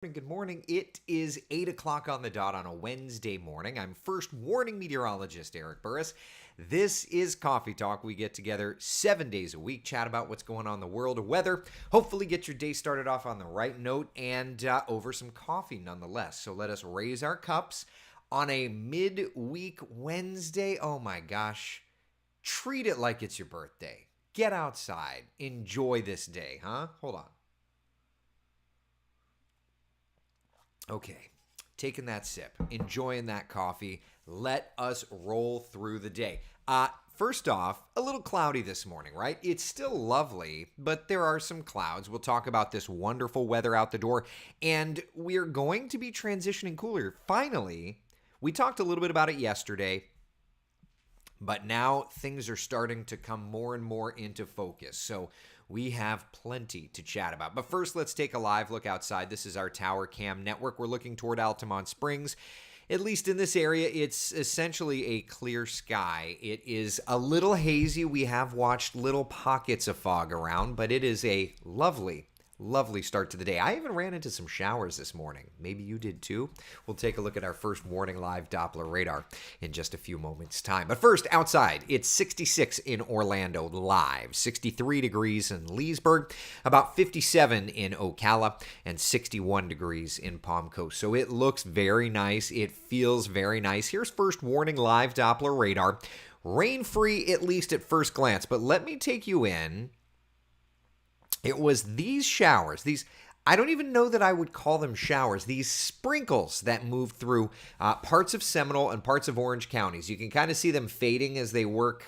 Good morning. It is 8 o'clock on the dot on a Wednesday morning. I'm first warning meteorologist Eric Burris. This is Coffee Talk. We get together 7 days a week, chat about what's going on in the world of weather, hopefully get your day started off on the right note and over some coffee nonetheless. So let us raise our cups on a midweek Wednesday. Oh my gosh. Treat it like it's your birthday. Get outside. Enjoy this day, huh? Hold on. Okay, taking that sip, enjoying that coffee. Let us roll through the day. First off, a little cloudy this morning, right? It's still lovely, but there are some clouds. We'll talk about this wonderful weather out the door, and we're going to be transitioning cooler. Finally, we talked a little bit about it yesterday, but now things are starting to come more and more into focus. So we have plenty to chat about. But first, let's take a live look outside. This is our tower cam network. We're looking toward Altamont Springs. At least in this area, it's essentially a clear sky. It is a little hazy. We have watched little pockets of fog around, but it is a lovely start to the day. I even ran into some showers this morning. Maybe you did too. We'll take a look at our first warning live Doppler radar in just a few moments' time. But first, outside, it's 66 in Orlando live, 63 degrees in Leesburg, about 57 in Ocala, and 61 degrees in Palm Coast. So it looks very nice. It feels very nice. Here's first warning live Doppler radar. Rain-free, at least at first glance, but let me take you in. It was these showers, I don't even know that I would call them showers, these sprinkles that moved through parts of Seminole and parts of Orange counties. You can kind of see them fading as they work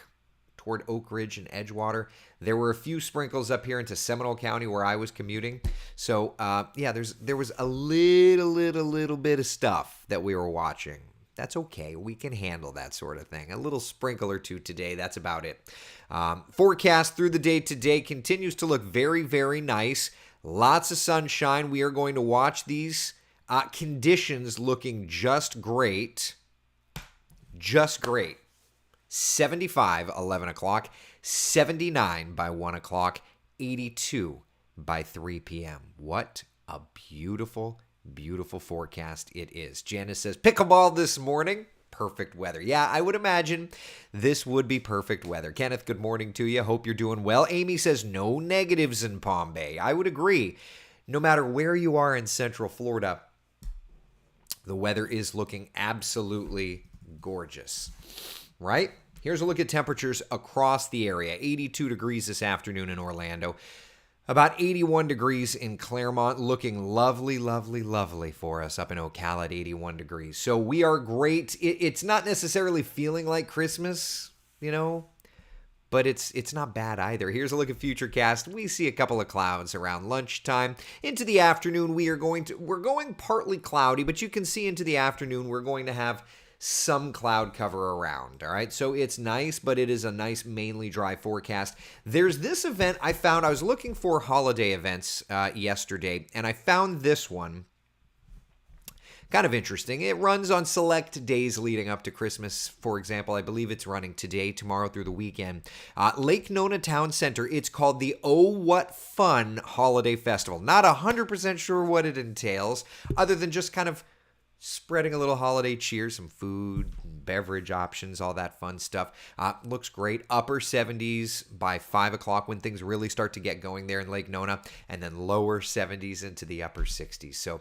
toward Oak Ridge and Edgewater. There were a few sprinkles up here into Seminole County where I was commuting. So, there was a little bit of stuff that we were watching. That's okay. We can handle that sort of thing. A little sprinkle or two today. That's about it. Forecast through the day today continues to look very, very nice. Lots of sunshine. We are going to watch these conditions looking just great. Just great. 75, 11 o'clock. 79 by 1 o'clock. 82 by 3 p.m. What a beautiful forecast it is. Janice says, pickleball this morning. Perfect weather. Yeah, I would imagine this would be perfect weather. Kenneth, good morning to you. Hope you're doing well. Amy says, no negatives in Palm Bay. I would agree. No matter where you are in Central Florida, the weather is looking absolutely gorgeous, right? Here's a look at temperatures across the area. 82 degrees this afternoon in Orlando. About 81 degrees in Claremont, looking lovely for us up in Ocala at 81 degrees. So we are great. It's not necessarily feeling like Christmas, but it's not bad either. Here's a look at Futurecast. We see a couple of clouds around lunchtime. Into the afternoon, we're going partly cloudy, but you can see into the afternoon we're going to have some cloud cover around, all right? So it's nice, but it is a nice, mainly dry forecast. There's this event I found. I was looking for holiday events yesterday, and I found this one. Kind of interesting. It runs on select days leading up to Christmas. For example, I believe it's running today, tomorrow, through the weekend. Lake Nona Town Center. It's called the Oh What Fun Holiday Festival. Not 100% sure what it entails, other than just kind of spreading a little holiday cheer, some food, beverage options, all that fun stuff. Looks great. Upper 70s by 5 o'clock when things really start to get going there in Lake Nona, and then lower 70s into the upper 60s. So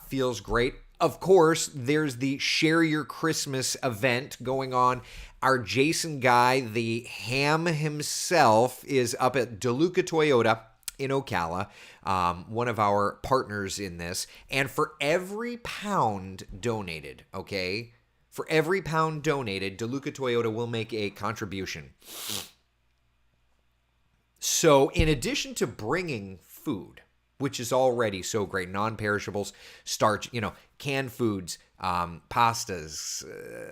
feels great. Of course, there's the Share Your Christmas event going on. Our Jason guy, the ham himself, is up at DeLuca Toyota in Ocala, one of our partners in this. And for every pound donated, DeLuca Toyota will make a contribution. So in addition to bringing food, which is already so great, non-perishables, starch, canned foods, pastas,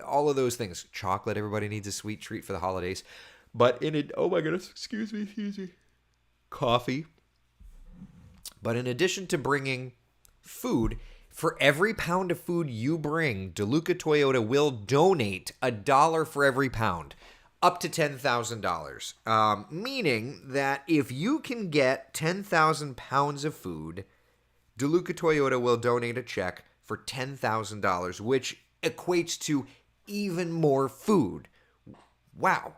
all of those things. Chocolate, everybody needs a sweet treat for the holidays. But oh my goodness, excuse me. Coffee. But in addition to bringing food, for every pound of food you bring, DeLuca Toyota will donate $1 for every pound, up to $10,000. Meaning that if you can get 10,000 pounds of food DeLuca Toyota will donate a check for $10,000, which equates to even more food. Wow.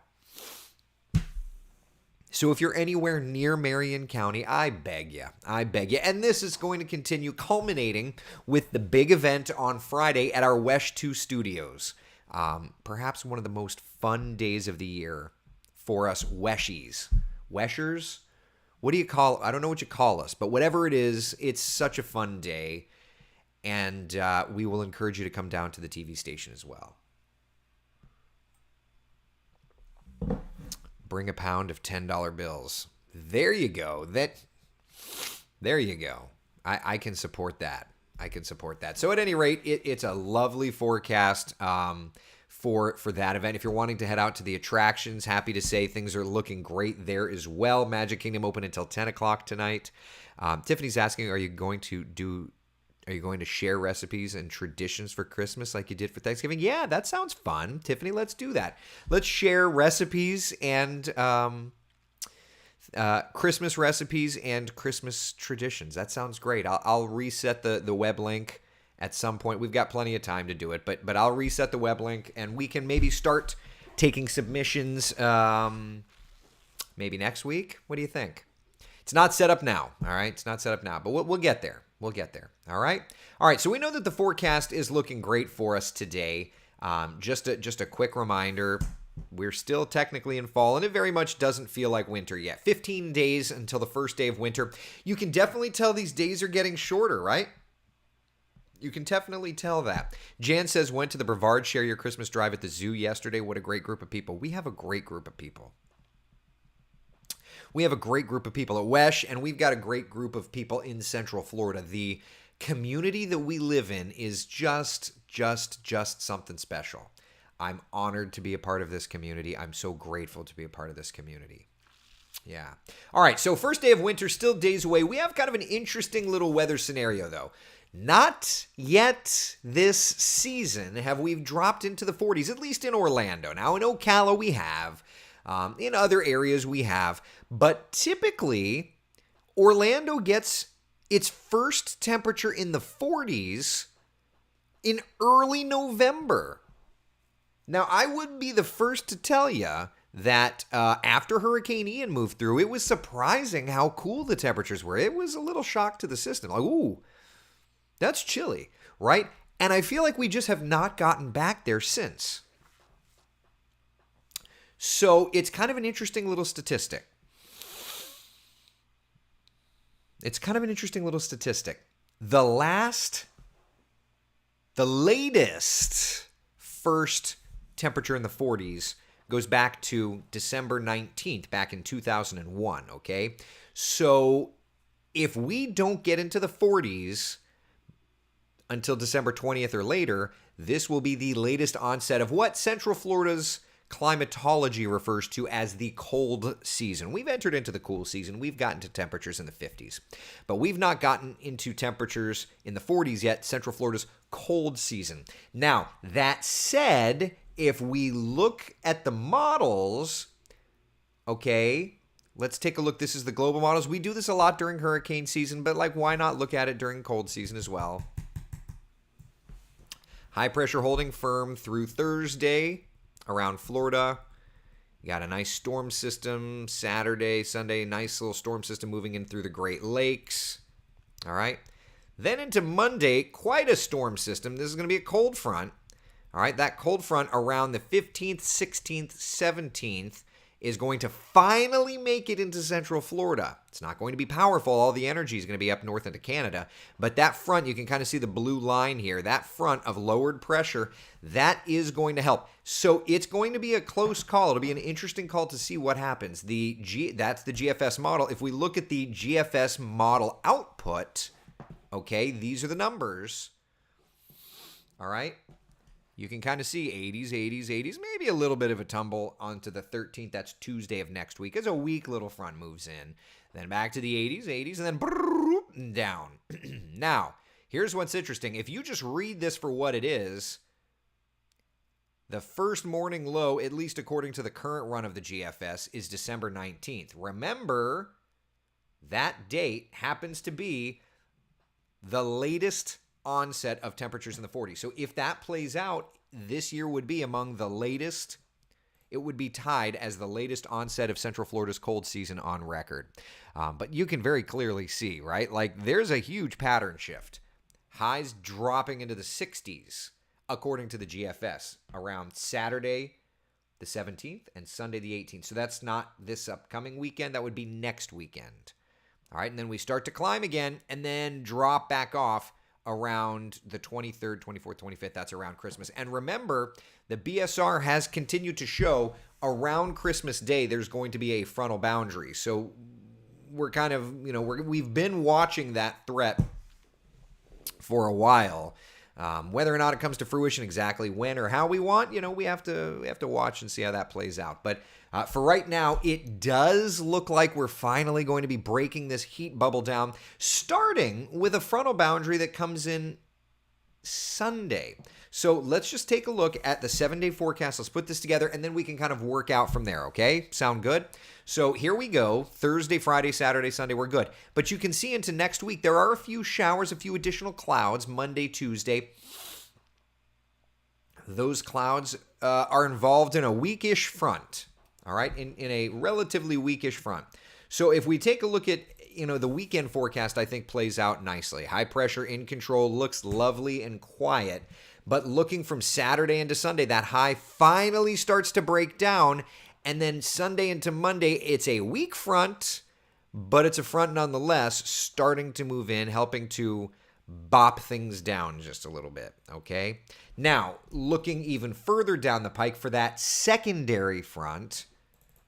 So if you're anywhere near Marion County, I beg you. And this is going to continue, culminating with the big event on Friday at our Wesh 2 studios. Perhaps one of the most fun days of the year for us Weshies. Weshers? What do you call it? I don't know what you call us, but whatever it is, it's such a fun day. And we will encourage you to come down to the TV station as well. Bring a pound of $10 bills. There you go. There you go. I can support that. So at any rate, it's a lovely forecast for that event. If you're wanting to head out to the attractions, happy to say things are looking great there as well. Magic Kingdom open until 10 o'clock tonight. Tiffany's asking, are you going to share recipes and traditions for Christmas like you did for Thanksgiving? Yeah, that sounds fun. Tiffany, let's do that. Let's share recipes and Christmas recipes and Christmas traditions. That sounds great. I'll reset the web link at some point. We've got plenty of time to do it, but I'll reset the web link and we can maybe start taking submissions maybe next week. What do you think? It's not set up now, all right? It's not set up now, but we'll get there. We'll get there. All right. So we know that the forecast is looking great for us today. Just a quick reminder, we're still technically in fall, and it very much doesn't feel like winter yet. 15 days until the first day of winter. You can definitely tell these days are getting shorter, right? You can definitely tell that. Jan says, went to the Brevard Share Your Christmas Drive at the zoo yesterday. What a great group of people. We have a great group of people. We have a great group of people at Wesh, and we've got a great group of people in Central Florida. The community that we live in is just something special. I'm honored to be a part of this community. I'm so grateful to be a part of this community. Yeah. All right, so first day of winter, still days away. We have kind of an interesting little weather scenario, though. Not yet this season have we dropped into the 40s, at least in Orlando. Now, in Ocala, we have. In other areas we have, but typically Orlando gets its first temperature in the 40s in early November. Now, I would be the first to tell you that after Hurricane Ian moved through, it was surprising how cool the temperatures were. It was a little shock to the system. Like, ooh, that's chilly, right? And I feel like we just have not gotten back there since. So it's kind of an interesting little statistic. The latest first temperature in the 40s goes back to December 19th, back in 2001, okay? So if we don't get into the 40s until December 20th or later, this will be the latest onset of what Central Florida's climatology refers to as the cold season. We've entered into the cool season. We've gotten to temperatures in the 50s, but we've not gotten into temperatures in the 40s yet, Central Florida's cold season. Now, that said, if we look at the models, okay, let's take a look. This is the global models. We do this a lot during hurricane season, but why not look at it during cold season as well? High pressure holding firm through Thursday around Florida. You got a nice storm system Saturday, Sunday, nice little storm system moving in through the Great Lakes. All right. Then into Monday, quite a storm system. This is going to be a cold front. All right. That cold front around the 15th, 16th, 17th is going to finally make it into Central Florida. It's not going to be powerful. All the energy is going to be up north into Canada. But that front, you can kind of see the blue line here. That front of lowered pressure, that is going to help. So it's going to be a close call. It'll be an interesting call to see what happens. That's the GFS model. If we look at the GFS model output, okay, these are the numbers. All right. You can kind of see 80s, 80s, 80s, maybe a little bit of a tumble onto the 13th. That's Tuesday of next week as a weak little front moves in. Then back to the 80s, 80s, and then down. Now, here's what's interesting. If you just read this for what it is, the first morning low, at least according to the current run of the GFS, is December 19th. Remember, that date happens to be the latest onset of temperatures in the 40s. So if that plays out, this year would be among the latest. It would be tied as the latest onset of Central Florida's cold season on record. But you can very clearly see, right? Like there's a huge pattern shift. Highs dropping into the 60s, according to the GFS, around Saturday the 17th and Sunday the 18th. So that's not this upcoming weekend. That would be next weekend. All right, and then we start to climb again and then drop back off around the 23rd, 24th, 25th. That's around Christmas. And remember, the BSR has continued to show around Christmas Day there's going to be a frontal boundary. So we're kind of, we've been watching that threat for a while. Whether or not it comes to fruition exactly when or how we want, we have to watch and see how that plays out. But for right now, it does look like we're finally going to be breaking this heat bubble down, starting with a frontal boundary that comes in Sunday. So let's just take a look at the 7-day forecast. Let's put this together, and then we can kind of work out from there, okay? Sound good? So here we go. Thursday, Friday, Saturday, Sunday, we're good. But you can see into next week, there are a few showers, a few additional clouds, Monday, Tuesday. Those clouds are involved in a weakish front, all right? In a relatively weakish front. So if we take a look at, the weekend forecast, I think plays out nicely. High pressure in control, looks lovely and quiet. But looking from Saturday into Sunday, that high finally starts to break down. And then Sunday into Monday, it's a weak front, but it's a front nonetheless, starting to move in, helping to bop things down just a little bit, okay? Now, looking even further down the pike for that secondary front,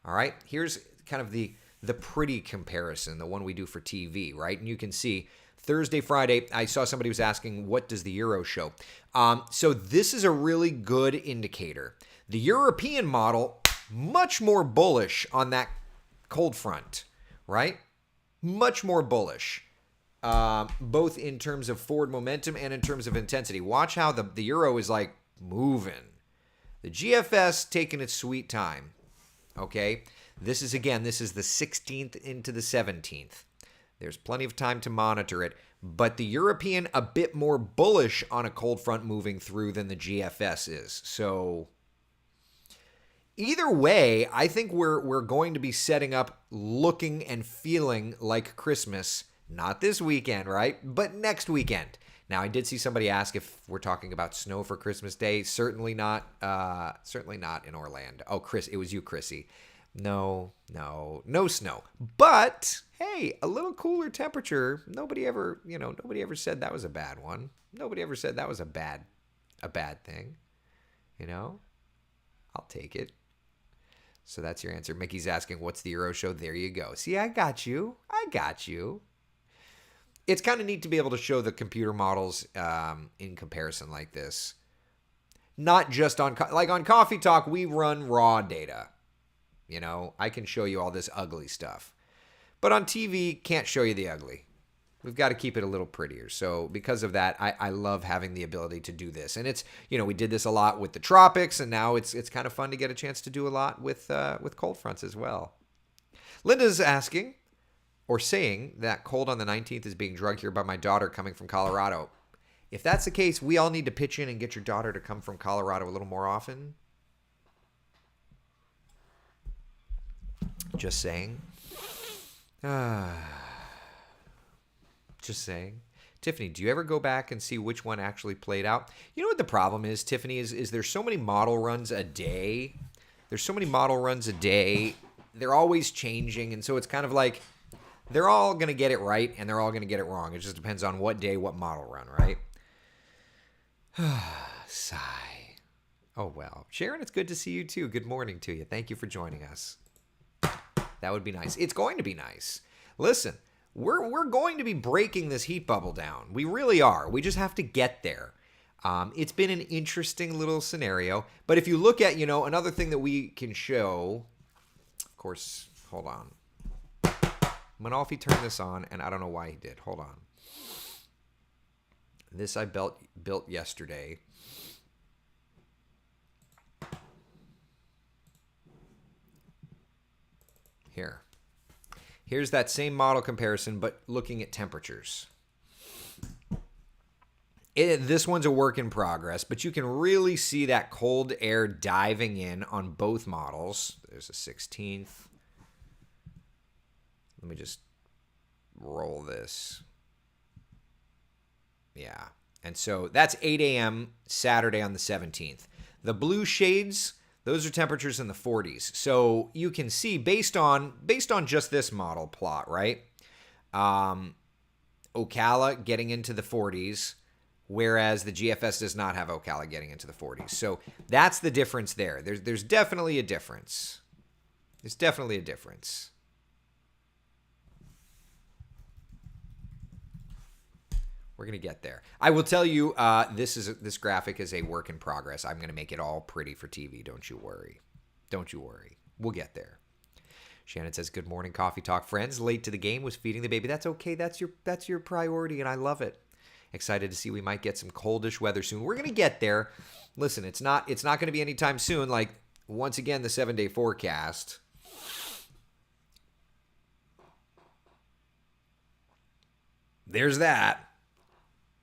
all right, here's kind of the pretty comparison, the one we do for TV, right? And you can see Thursday, Friday, I saw somebody was asking, what does the Euro show? So this is a really good indicator. The European model, much more bullish on that cold front, right? Much more bullish, both in terms of forward momentum and in terms of intensity. Watch how the Euro is like moving. The GFS taking its sweet time, okay? This is the 16th into the 17th. There's plenty of time to monitor it, but the European a bit more bullish on a cold front moving through than the GFS is. So either way, I think we're going to be setting up looking and feeling like Christmas, not this weekend, right? But next weekend. Now, I did see somebody ask if we're talking about snow for Christmas Day. Certainly not in Orlando. Oh, Chris, it was you, Chrissy. No snow. But hey, a little cooler temperature. Nobody ever said that was a bad one. Nobody ever said that was a bad thing. I'll take it. So that's your answer. Mickey's asking, what's the Euro show? There you go. See, I got you. It's kind of neat to be able to show the computer models in comparison like this. Not just on Coffee Talk, we run raw data. I can show you all this ugly stuff. But on TV, can't show you the ugly. We've got to keep it a little prettier. So because of that, I love having the ability to do this. And it's, we did this a lot with the tropics, and now it's kind of fun to get a chance to do a lot with cold fronts as well. Linda's asking or saying that cold on the 19th is being drugged here by my daughter coming from Colorado. If that's the case, we all need to pitch in and get your daughter to come from Colorado a little more often. Just saying. Just saying. Tiffany, do you ever go back and see which one actually played out? You know what the problem is, Tiffany, is there's so many model runs a day. They're always changing, and so it's kind of like they're all going to get it right and they're all going to get it wrong. It just depends on what day, what model run, right? Sigh. Oh, well. Sharon, it's good to see you too. Good morning to you. Thank you for joining us. That would be nice. It's going to be nice. Listen, we're going to be breaking this heat bubble down. We really are. We just have to get there. It's been an interesting little scenario. But if you look at, another thing that we can show, of course, hold on. Manolfi turned this on, and I don't know why he did. Hold on. This I built yesterday. Here's that same model comparison, but looking at temperatures. This one's a work in progress, but you can really see that cold air diving in on both models. There's a 16th. Let me just roll this. Yeah. And so that's 8 a.m. Saturday on the 17th. The blue shades, those are temperatures in the 40s. So you can see based on just this model plot, right? Ocala getting into the 40s, whereas the GFS does not have Ocala getting into the 40s. So that's the difference there. There's definitely a difference. There's definitely a difference. We're going to get there. I will tell you, this graphic is a work in progress. I'm going to make it all pretty for TV. Don't you worry. Don't you worry. We'll get there. Shannon says, good morning, Coffee Talk friends. Late to the game, was feeding the baby. That's okay. That's your priority, and I love it. Excited to see we might get some coldish weather soon. We're going to get there. Listen, it's not going to be anytime soon. Like, once again, the 7-day forecast. There's that.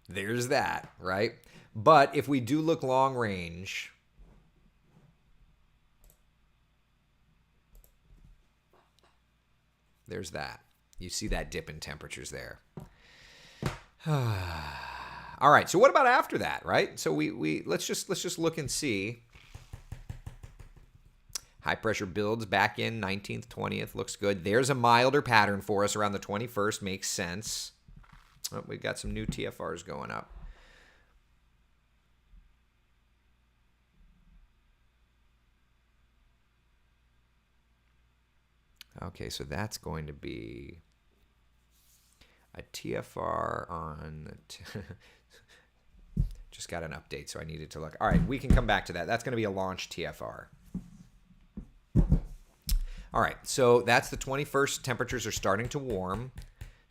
There's that, right? But if we do look long range, there's that. You see that dip in temperatures there. All right, so what about after that, right? So we let's just look and see. High pressure builds back in 19th, 20th, looks good. There's a milder pattern for us around the 21st, makes sense. Oh, we've got some new TFRs going up. Okay, so that's going to be a TFR on... Just got an update, so I needed to look. All right, we can come back to that. That's going to be a launch TFR. All right, so that's the 21st. Temperatures are starting to warm.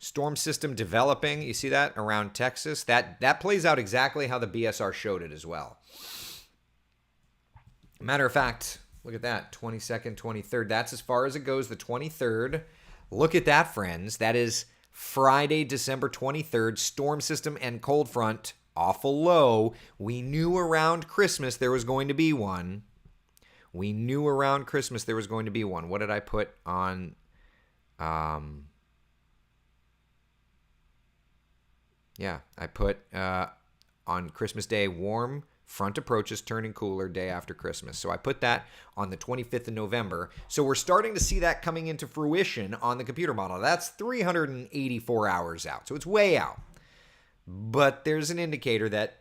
Storm system developing. You see that around Texas? That plays out exactly how the BSR showed it as well. Matter of fact, look at that. 22nd, 23rd. That's as far as it goes. The 23rd. Look at that, friends. That is Friday, December 23rd. Storm system and cold front awful low. We knew around Christmas there was going to be one. We knew around Christmas there was going to be one. What did I put on... Yeah, I put on Christmas Day, warm, front approaches, turning cooler day after Christmas. So I put that on the 25th of November. So we're starting to see that coming into fruition on the computer model. That's 384 hours out. So it's way out. But there's an indicator that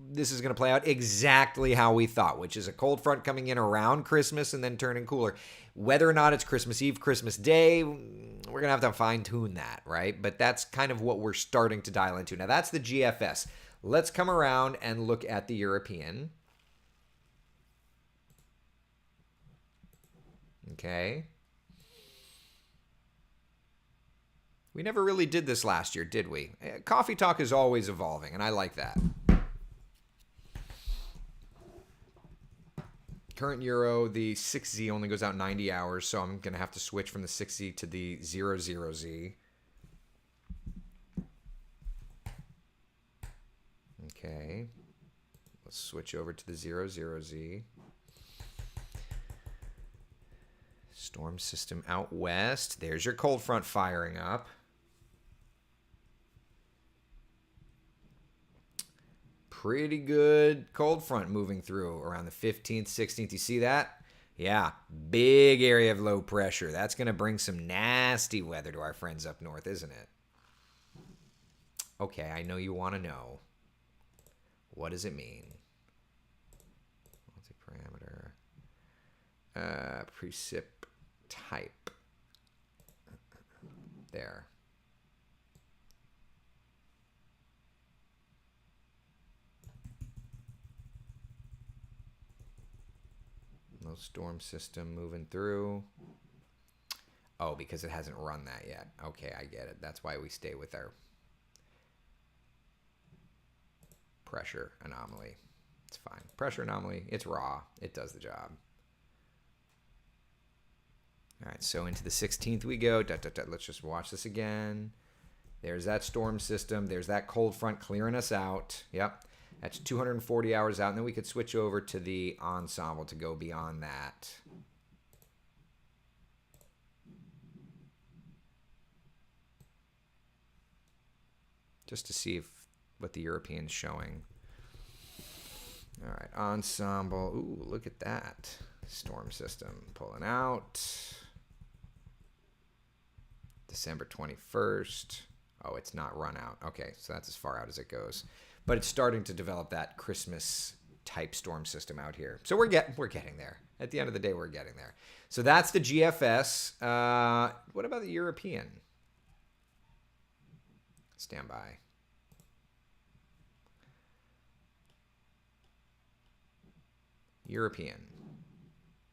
this is going to play out exactly how we thought, which is a cold front coming in around Christmas and then turning cooler. Whether or not it's Christmas Eve, Christmas Day, we're going to have to fine-tune that, right? But that's kind of what we're starting to dial into. Now, that's the GFS. Let's come around and look at the European. Okay. We never really did this last year, did we? Coffee Talk is always evolving, and I like that. Current Euro, the 6Z only goes out 90 hours, so I'm going to have to switch from the 6Z to the 00Z. Okay. Let's switch over to the 00Z. Storm system out west. There's your cold front firing up. Pretty good cold front moving through around the 15th, 16th. You see that? Yeah, big area of low pressure. That's going to bring some nasty weather to our friends up north, isn't it? Okay, I know you want to know. What does it mean? Multi-parameter. Precip type. There. No storm system moving through. Oh, because it hasn't run that yet. Okay, I get it. That's why we stay with our pressure anomaly. It's fine. Pressure anomaly, it's raw. It does the job. All right, so into the 16th we go. Let's just watch this again. There's that storm system. There's that cold front clearing us out. Yep. That's 240 hours out. And then we could switch over to the ensemble to go beyond that. Just to see what the European's showing. All right, ensemble. Ooh, look at that. Storm system pulling out. December 21st. Oh, it's not run out. Okay, so that's as far out as it goes. But it's starting to develop that Christmas type storm system out here. So we're getting there. At the end of the day, we're getting there. So that's the GFS. What about the European? Stand by. European.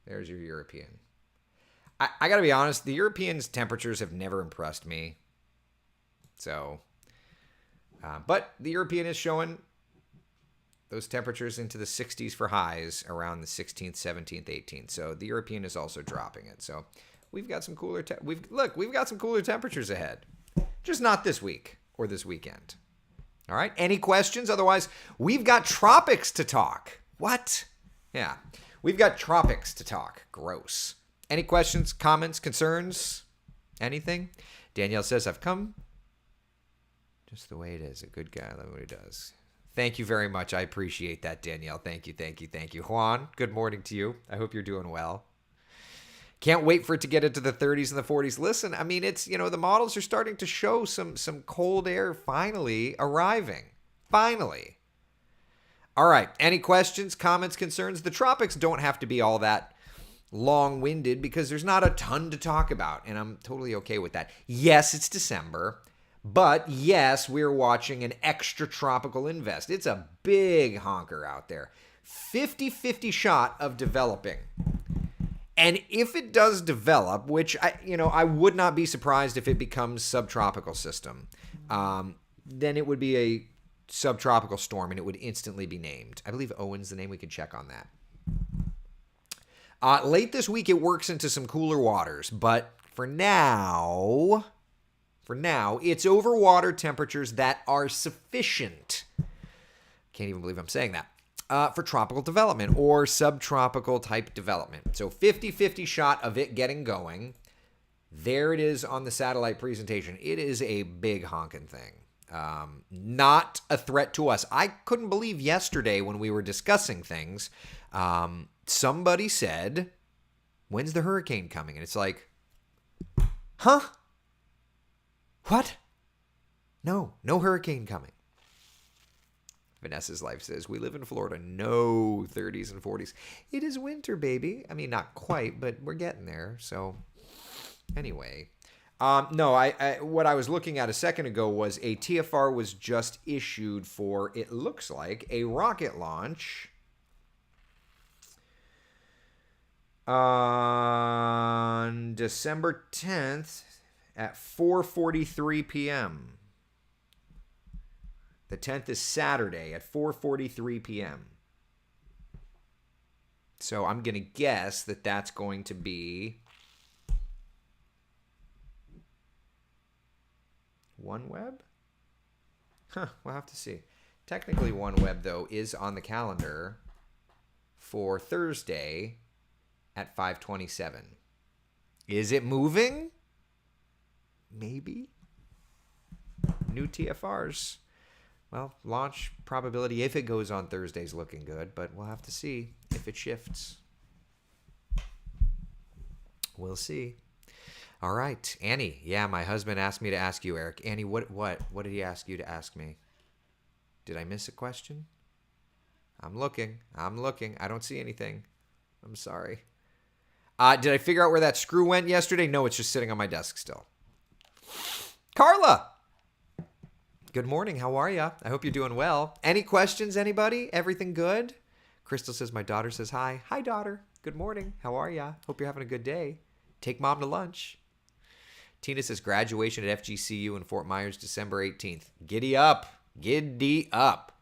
There's your European. I got to be honest, the Europeans' temperatures have never impressed me. So, but the European is showing those temperatures into the 60s for highs around the 16th, 17th, 18th. So the European is also dropping it. So we've got some cooler. We've got some cooler temperatures ahead. Just not this week or this weekend. All right. Any questions? Otherwise, we've got tropics to talk. What? Yeah, we've got tropics to talk. Gross. Any questions, comments, concerns, anything? Danielle says, I've come just the way it is. A good guy, I love what he does. Thank you very much. I appreciate that, Danielle. Thank you, thank you, thank you. Juan, good morning to you. I hope you're doing well. Can't wait for it to get into the 30s and the 40s. Listen, I mean, it's, the models are starting to show some cold air finally arriving. Finally. All right. Any questions, comments, concerns? The tropics don't have to be all that long-winded because there's not a ton to talk about, and I'm totally okay with that. Yes, it's December, but yes, we're watching an extra tropical invest. It's a big honker out there. 50-50 shot of developing. And if it does develop, which I would not be surprised if it becomes subtropical system, then it would be a subtropical storm, and it would instantly be named. I believe Owen's the name. We could check on that. Late this week, it works into some cooler waters, but for now, it's over water temperatures that are sufficient. Can't even believe I'm saying that. For tropical development or subtropical type development. So 50-50 shot of it getting going. There it is on the satellite presentation. It is a big honking thing. Not a threat to us. I couldn't believe yesterday when we were discussing things, somebody said, when's the hurricane coming? And it's like, huh? What? No hurricane coming. Vanessa's Life says, we live in Florida, no 30s and 40s. It is winter, baby. I mean, not quite, but we're getting there. So anyway, no, I what I was looking at a second ago was a TFR was just issued for, it looks like, a rocket launch on December 10th at 4:43 p.m. The 10th is Saturday at 4:43 p.m. So I'm going to guess that that's going to be OneWeb? Huh, we'll have to see. Technically, OneWeb, though, is on the calendar for Thursday at 5:27. Is it moving? Maybe. New TFRs. Well, launch probability, if it goes on Thursday, is looking good, but we'll have to see if it shifts. We'll see. All right, Annie. Yeah, my husband asked me to ask you, Eric. Annie, what did he ask you to ask me? Did I miss a question? I'm looking. I don't see anything. I'm sorry. Did I figure out where that screw went yesterday? No, it's just sitting on my desk still. Carla. Good morning. How are you? I hope you're doing well. Any questions, anybody? Everything good? Crystal says, my daughter says hi. Hi, daughter. Good morning. How are you? Hope you're having a good day. Take mom to lunch. Tina says, graduation at FGCU in Fort Myers, December 18th. Giddy up. Giddy up.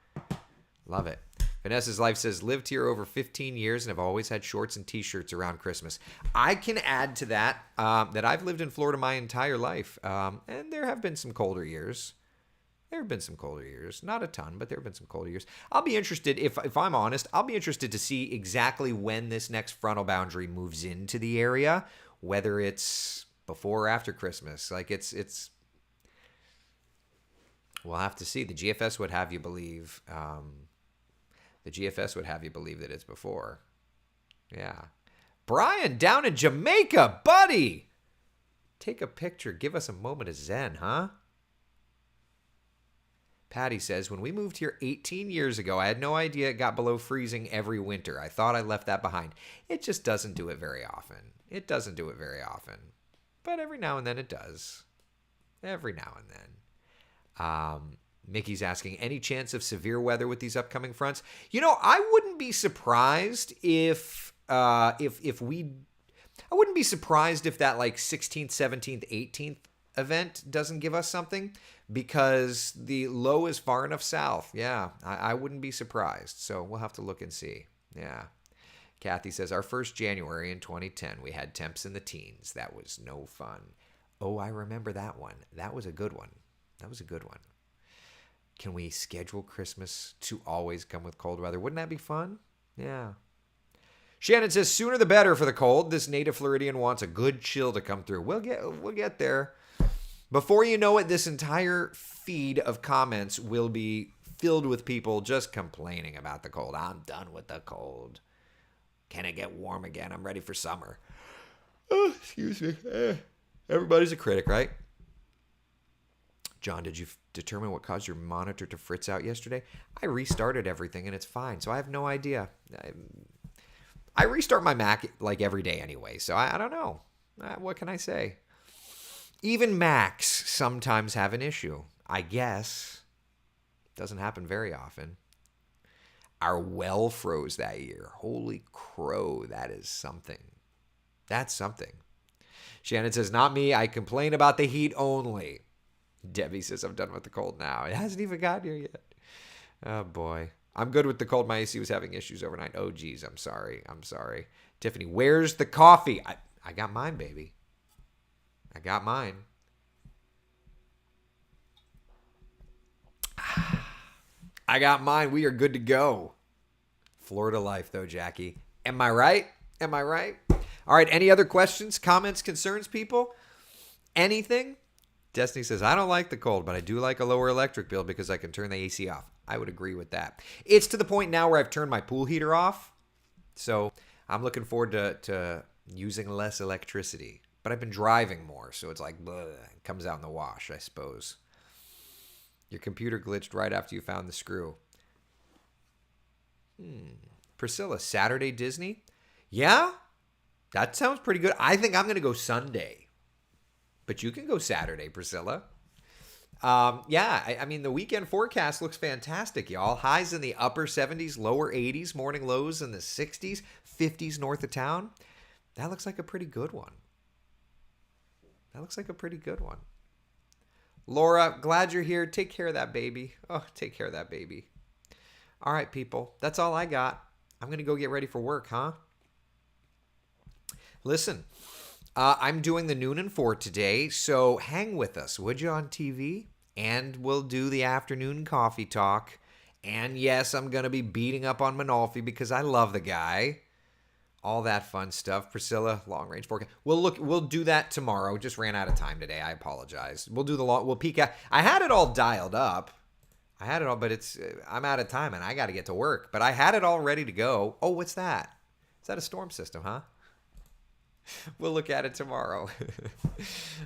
Love it. Vanessa's Life says, lived here over 15 years and have always had shorts and T-shirts around Christmas. I can add to that that I've lived in Florida my entire life, and there have been some colder years. There have been some colder years. Not a ton, but there have been some colder years. I'll be interested, if I'm honest, I'll be interested to see exactly when this next frontal boundary moves into the area, whether it's before or after Christmas. Like it's we'll have to see. The GFS would have you believe that it's before. Yeah. Brian, down in Jamaica, buddy. Take a picture. Give us a moment of zen, huh? Patty says, when we moved here 18 years ago, I had no idea it got below freezing every winter. I thought I left that behind. It just doesn't do it very often. But every now and then it does. Every now and then. Mickey's asking, any chance of severe weather with these upcoming fronts? You know, I wouldn't be surprised if that like 16th, 17th, 18th event doesn't give us something, because the low is far enough south. Yeah, I wouldn't be surprised. So we'll have to look and see. Yeah. Kathy says, our first January in 2010, we had temps in the teens. That was no fun. Oh, I remember that one. That was a good one. Can we schedule Christmas to always come with cold weather? Wouldn't that be fun? Yeah. Shannon says, sooner the better for the cold. This native Floridian wants a good chill to come through. We'll get there. Before you know it, this entire feed of comments will be filled with people just complaining about the cold. I'm done with the cold. Can it get warm again? I'm ready for summer. Oh, excuse me. Everybody's a critic, right? John, did you determine what caused your monitor to fritz out yesterday? I restarted everything and it's fine, so I have no idea. I restart my Mac like every day anyway, so I don't know. What can I say? Even Macs sometimes have an issue, I guess. Doesn't happen very often. Our well froze that year. Holy crow, that is something. That's something. Shannon says, not me. I complain about the heat only. Debbie says, I'm done with the cold now. It hasn't even gotten here yet. Oh, boy. I'm good with the cold. My AC was having issues overnight. Oh, geez. I'm sorry. Tiffany, where's the coffee? I got mine, baby. I got mine. I got mine. We are good to go. Florida life, though, Jackie. Am I right? All right. Any other questions, comments, concerns, people? Anything? Destiny says, I don't like the cold, but I do like a lower electric bill because I can turn the AC off. I would agree with that. It's to the point now where I've turned my pool heater off. So I'm looking forward to using less electricity. But I've been driving more, so it's like, bleh, it comes out in the wash, I suppose. Your computer glitched right after you found the screw. Priscilla, Saturday Disney? Yeah, that sounds pretty good. I think I'm going to go Sunday. But you can go Saturday, Priscilla. I mean, the weekend forecast looks fantastic, y'all. Highs in the upper 70s, lower 80s, morning lows in the 60s, 50s north of town. That looks like a pretty good one. Laura, glad you're here. Take care of that baby. Oh, take care of that baby. All right, people. That's all I got. I'm going to go get ready for work, huh? Listen, I'm doing the noon and 4 today, so hang with us, would you, on TV? And we'll do the afternoon coffee talk. And yes, I'm going to be beating up on Manolfi because I love the guy. All that fun stuff. Priscilla, long range forecast. We'll do that tomorrow. Just ran out of time today. I apologize. We'll peek at. I had it all dialed up. But I'm out of time and I got to get to work. But I had it all ready to go. Oh, what's that? Is that a storm system, huh? We'll look at it tomorrow.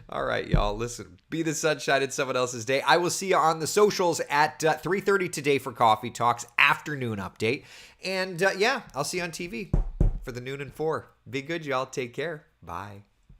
All right, y'all. Listen, be the sunshine in someone else's day. I will see you on the socials at 3:30 today for Coffee Talks afternoon update. And I'll see you on TV for the noon and 4. Be good, y'all. Take care. Bye.